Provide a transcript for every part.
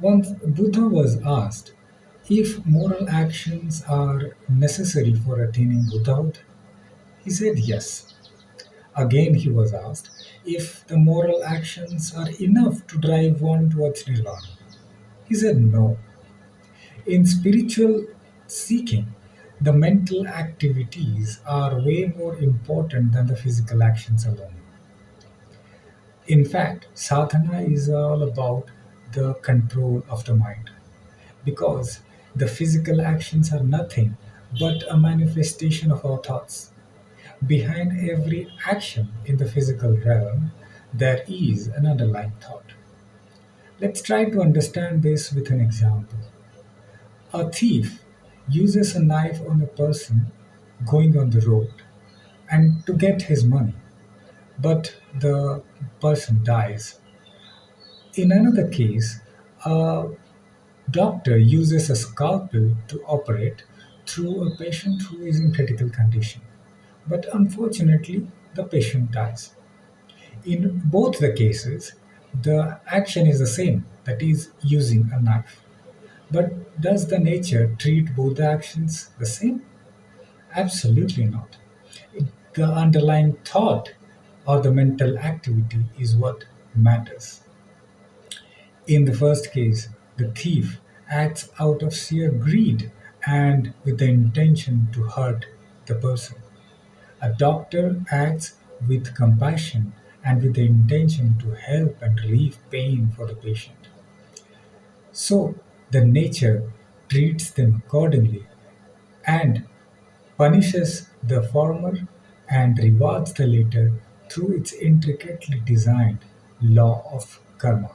Once Buddha was asked if moral actions are necessary for attaining Buddhahood. He said yes. Again, he was asked if the moral actions are enough to drive one towards nirvana. He said no. In spiritual seeking, the mental activities are way more important than the physical actions alone. In fact, sadhana is all about the control of the mind because the physical actions are nothing but a manifestation of our thoughts. Behind every action in the physical realm, there is an underlying thought. Let's try to understand this with an example. A thief uses a knife on a person going on the road and to get his money, but the person dies. In another case, a doctor uses a scalpel to operate through a patient who is in critical condition, but unfortunately, the patient dies. In both the cases, the action is the same, that is, using a knife. But does the nature treat both the actions the same? Absolutely not. The underlying thought or the mental activity is what matters. In the first case, the thief acts out of sheer greed and with the intention to hurt the person. A doctor acts with compassion and with the intention to help and relieve pain for the patient. So, the nature treats them accordingly and punishes the former and rewards the latter through its intricately designed law of karma.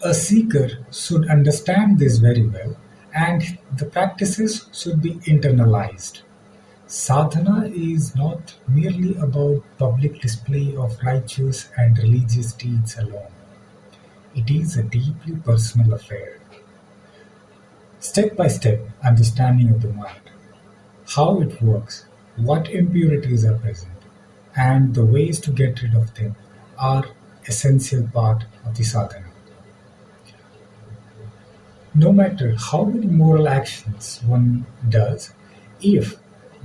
A seeker should understand this very well, and the practices should be internalized. Sadhana is not merely about public display of righteous and religious deeds alone. It is a deeply personal affair. Step by step understanding of the mind, how it works, what impurities are present, and the ways to get rid of them are essential part of the sadhana. No matter how many moral actions one does, if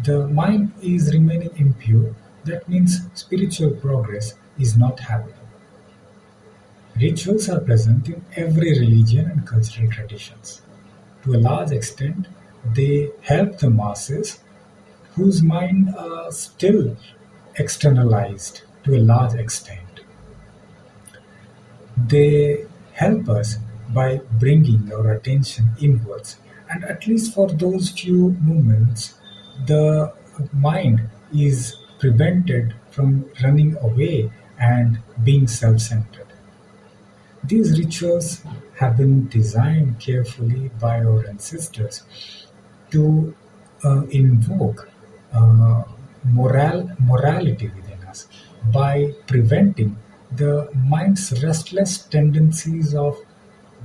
the mind is remaining impure, that means spiritual progress is not happening. Rituals are present in every religion and cultural traditions. To a large extent, they help the masses whose mind are still externalized to a large extent. They help us by bringing our attention inwards, and at least for those few moments, the mind is prevented from running away and being self centered. These rituals have been designed carefully by our ancestors to invoke uh, morality within us by preventing the mind's restless tendencies of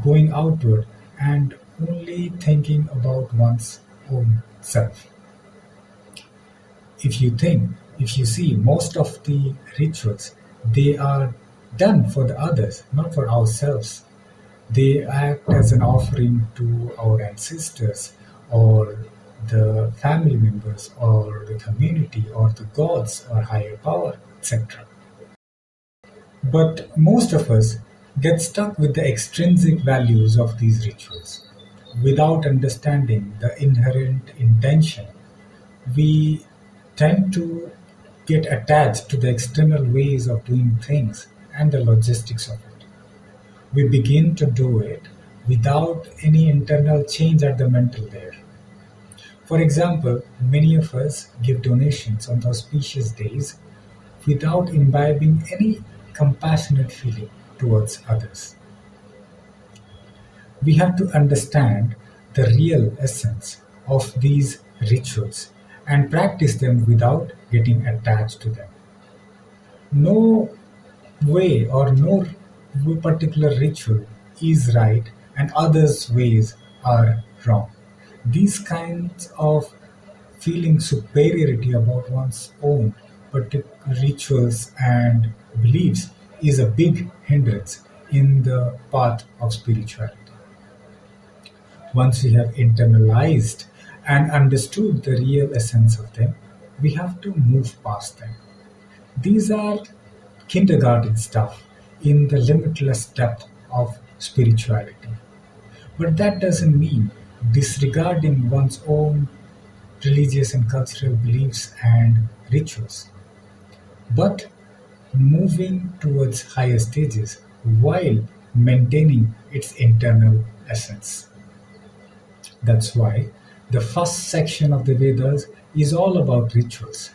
going outward and only thinking about one's own self. If you see most of the rituals, they are done for the others, not for ourselves. They act as an offering to our ancestors or the family members or the community or the gods or higher power, etc. But most of us get stuck with the extrinsic values of these rituals. Without understanding the inherent intention, we tend to get attached to the external ways of doing things and the logistics of it. We begin to do it without any internal change at the mental layer. For example, many of us give donations on the auspicious days without imbibing any compassionate feeling towards others. We have to understand the real essence of these rituals and practice them without getting attached to them. No way or no particular ritual is right and others' ways are wrong. These kinds of feeling superiority about one's own rituals and beliefs is a big hindrance in the path of spirituality. Once we have internalized and understood the real essence of them, we have to move past them. These are kindergarten stuff in the limitless depth of spirituality. But that doesn't mean disregarding one's own religious and cultural beliefs and rituals, but moving towards higher stages while maintaining its internal essence. That's why the first section of the Vedas is all about rituals.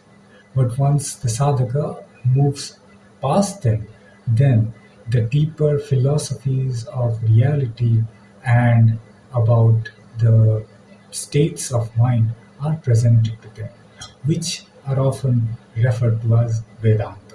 But once the sadhaka moves past them, then the deeper philosophies of reality and about the states of mind are presented to them, which are often referred to as Vedanta.